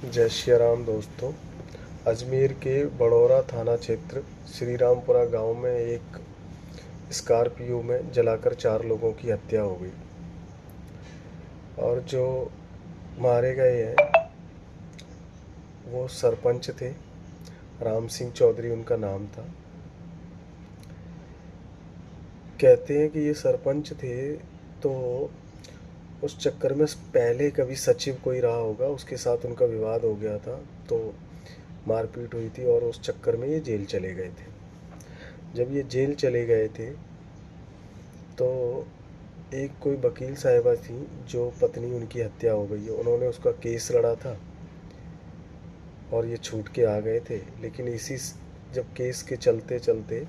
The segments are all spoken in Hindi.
जय श्री राम दोस्तों। अजमेर के बड़ौरा थाना क्षेत्र श्री रामपुरा गांव में एक स्कॉर्पियो में जलाकर 4 लोगों की हत्या हो गई और जो मारे गए हैं वो सरपंच थे। राम सिंह चौधरी उनका नाम था। कहते हैं कि ये सरपंच थे तो उस चक्कर में पहले कभी सचिव कोई रहा होगा, उसके साथ उनका विवाद हो गया था तो मारपीट हुई थी और उस चक्कर में ये जेल चले गए थे। जब ये जेल चले गए थे तो एक कोई वकील साहिबा थी जो पत्नी उनकी हत्या हो गई है, उन्होंने उसका केस लड़ा था और ये छूट के आ गए थे। लेकिन जब केस के चलते चलते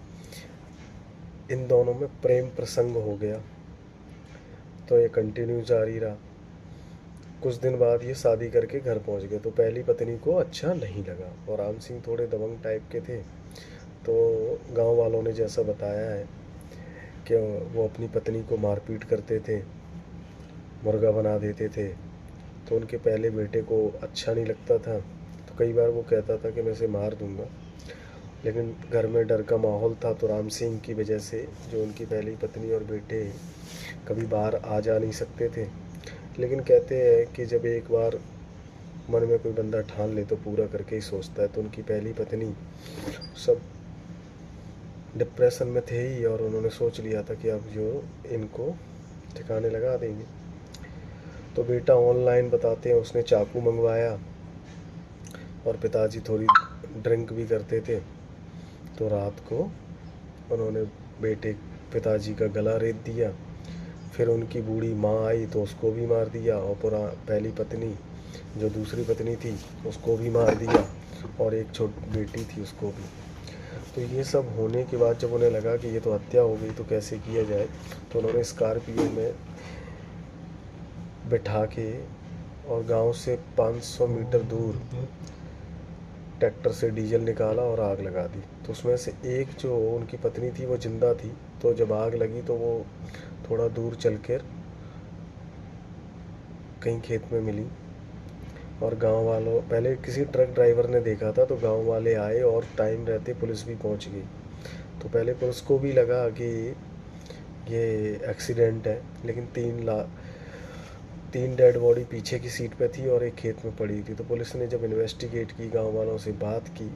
इन दोनों में प्रेम प्रसंग हो गया तो ये कंटिन्यू जारी रहा। कुछ दिन बाद ये शादी करके घर पहुंच गए तो पहली पत्नी को अच्छा नहीं लगा और राम सिंह थोड़े दबंग टाइप के थे। तो गांव वालों ने जैसा बताया है कि वो अपनी पत्नी को मारपीट करते थे, मुर्गा बना देते थे। तो उनके पहले बेटे को अच्छा नहीं लगता था तो कई बार वो कहता था कि मैं इसे मार दूंगा। लेकिन घर में डर का माहौल था तो राम सिंह की वजह से जो उनकी पहली पत्नी और बेटे कभी बाहर आ जा नहीं सकते थे। लेकिन कहते हैं कि जब एक बार मन में कोई बंदा ठान ले तो पूरा करके ही सोचता है। तो उनकी पहली पत्नी सब डिप्रेशन में थे ही और उन्होंने सोच लिया था कि अब जो इनको ठिकाने लगा देंगे। तो बेटा ऑनलाइन बताते हैं उसने चाकू मंगवाया और पिताजी थोड़ी ड्रिंक भी करते थे तो रात को उन्होंने बेटे पिताजी का गला रेत दिया। फिर उनकी बूढ़ी माँ आई तो उसको भी मार दिया और पहली पत्नी जो दूसरी पत्नी थी उसको भी मार दिया और एक छोटी बेटी थी उसको भी। तो ये सब होने के बाद जब उन्हें लगा कि ये तो हत्या हो गई तो कैसे किया जाए तो उन्होंने स्कॉर्पियो में बिठा के और गांव से 500 मीटर दूर ट्रैक्टर से डीजल निकाला और आग लगा दी। तो उसमें से एक जो उनकी पत्नी थी वो जिंदा थी। तो जब आग लगी तो वो थोड़ा दूर चल कर कहीं खेत में मिली और गांव वालों पहले किसी ट्रक ड्राइवर ने देखा था तो गांव वाले आए और टाइम रहते पुलिस भी पहुंच गई। तो पहले पुलिस को भी लगा कि ये एक्सीडेंट है, लेकिन 3 डेड बॉडी पीछे की सीट पे थी और एक खेत में पड़ी थी। तो पुलिस ने जब इन्वेस्टिगेट की, गांव वालों से बात की,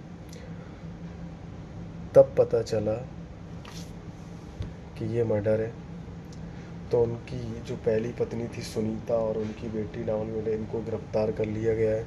तब पता चला कि ये मर्डर है। तो उनकी जो पहली पत्नी थी सुनीता और उनकी बेटी नावल में इनको गिरफ्तार कर लिया गया है।